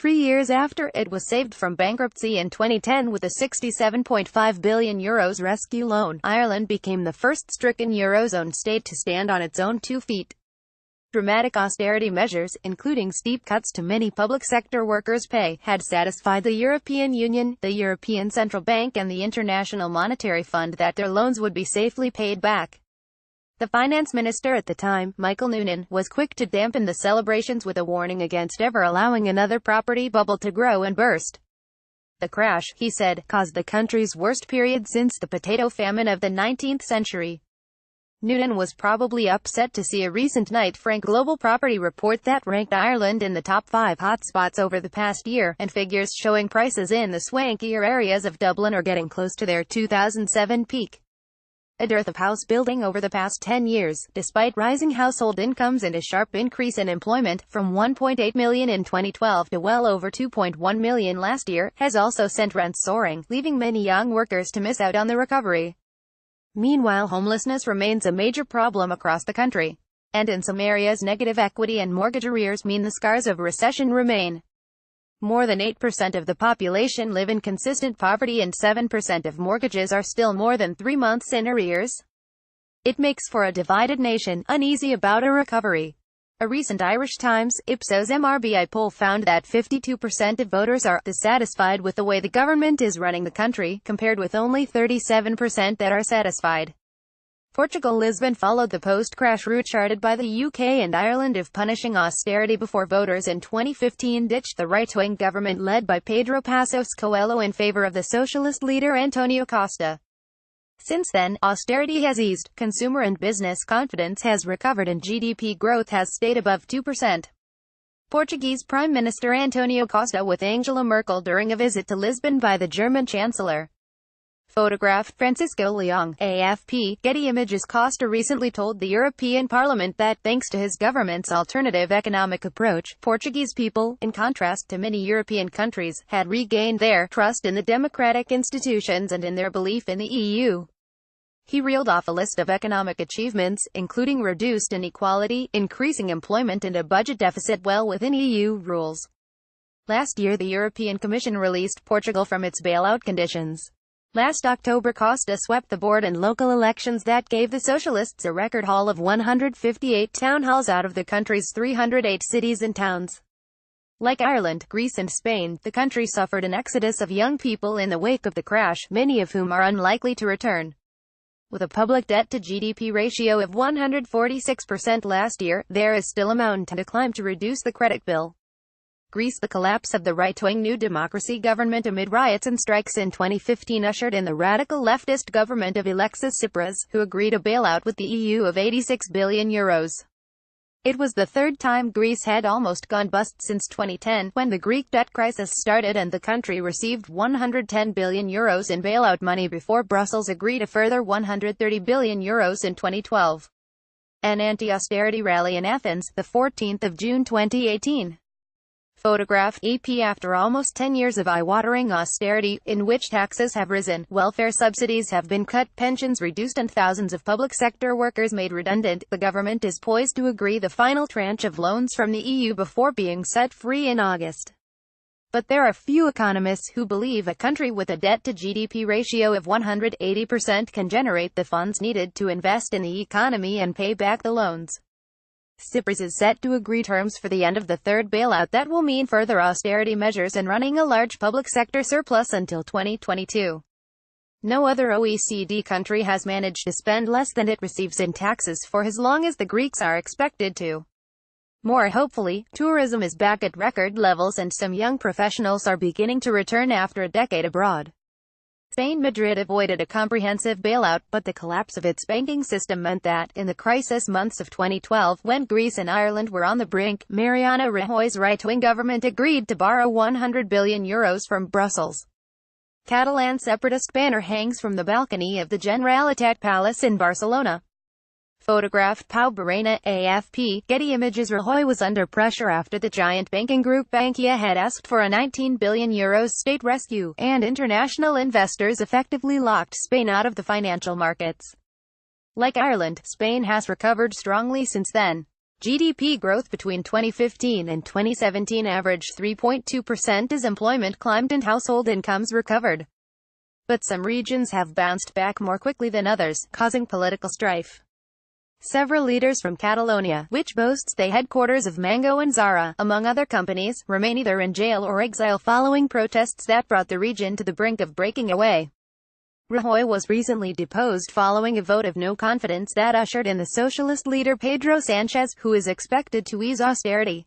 3 years after it was saved from bankruptcy in 2010 with a €67.5 billion rescue loan, Ireland became the first stricken Eurozone state to stand on its own 2 feet. Dramatic austerity measures, including steep cuts to many public sector workers' pay, had satisfied the European Union, the European Central Bank and the International Monetary Fund that their loans would be safely paid back. The finance minister at the time, Michael Noonan, was quick to dampen the celebrations with a warning against ever allowing another property bubble to grow and burst. The crash, he said, caused the country's worst period since the potato famine of the 19th century. Noonan was probably upset to see a recent Knight Frank global property report that ranked Ireland in the top 5 hotspots over the past year, and figures showing prices in the swankier areas of Dublin are getting close to their 2007 peak. A dearth of house building over the past 10 years, despite rising household incomes and a sharp increase in employment, from 1.8 million in 2012 to well over 2.1 million last year, has also sent rents soaring, leaving many young workers to miss out on the recovery. Meanwhile, homelessness remains a major problem across the country. And in some areas, negative equity and mortgage arrears mean the scars of recession remain. More than 8% of the population live in consistent poverty and 7% of mortgages are still more than 3 months in arrears. It makes for a divided nation, uneasy about a recovery. A recent Irish Times, Ipsos MRBI poll found that 52% of voters are dissatisfied with the way the government is running the country, compared with only 37% that are satisfied. Portugal Lisbon followed the post-crash route charted by the UK and Ireland of punishing austerity before voters in 2015 ditched the right-wing government led by Pedro Passos Coelho in favour of the socialist leader António Costa. Since then, austerity has eased, consumer and business confidence has recovered and GDP growth has stayed above 2%. Portuguese Prime Minister António Costa with Angela Merkel during a visit to Lisbon by the German Chancellor. Photograph, Francisco Leong, AFP, Getty Images. Costa recently told the European Parliament that, thanks to his government's alternative economic approach, Portuguese people, in contrast to many European countries, had regained their trust in the democratic institutions and in their belief in the EU. He reeled off a list of economic achievements, including reduced inequality, increasing employment and a budget deficit well within EU rules. Last year the European Commission released Portugal from its bailout conditions. Last October Costa swept the board in local elections that gave the Socialists a record haul of 158 town halls out of the country's 308 cities and towns. Like Ireland, Greece and Spain, the country suffered an exodus of young people in the wake of the crash, many of whom are unlikely to return. With a public debt-to-GDP ratio of 146% last year, there is still a mountain to climb to reduce the credit bill. Greece. The collapse of the right-wing New Democracy government amid riots and strikes in 2015 ushered in the radical leftist government of Alexis Tsipras, who agreed a bailout with the EU of €86 billion. It was the third time Greece had almost gone bust since 2010, when the Greek debt crisis started and the country received €110 billion in bailout money before Brussels agreed a further €130 billion in 2012. An anti-austerity rally in Athens, the 14th of June 2018. Photograph, EP. After almost 10 years of eye-watering austerity, in which taxes have risen, welfare subsidies have been cut, pensions reduced and thousands of public sector workers made redundant, the government is poised to agree the final tranche of loans from the EU before being set free in August. But there are few economists who believe a country with a debt-to-GDP ratio of 180% can generate the funds needed to invest in the economy and pay back the loans. Tsipras is set to agree terms for the end of the third bailout that will mean further austerity measures and running a large public sector surplus until 2022. No other OECD country has managed to spend less than it receives in taxes for as long as the Greeks are expected to. More hopefully, tourism is back at record levels and some young professionals are beginning to return after a decade abroad. Spain. Madrid avoided a comprehensive bailout, but the collapse of its banking system meant that, in the crisis months of 2012, when Greece and Ireland were on the brink, Mariano Rajoy's right-wing government agreed to borrow €100 billion from Brussels. Catalan separatist banner hangs from the balcony of the Generalitat Palace in Barcelona. Photograph, Pau Barrena, AFP, Getty Images. Rajoy was under pressure after the giant banking group Bankia had asked for a €19 billion state rescue, and international investors effectively locked Spain out of the financial markets. Like Ireland, Spain has recovered strongly since then. GDP growth between 2015 and 2017 averaged 3.2% as employment climbed and household incomes recovered. But some regions have bounced back more quickly than others, causing political strife. Several leaders from Catalonia, which boasts the headquarters of Mango and Zara, among other companies, remain either in jail or exile following protests that brought the region to the brink of breaking away. Rajoy was recently deposed following a vote of no confidence that ushered in the socialist leader Pedro Sanchez, who is expected to ease austerity.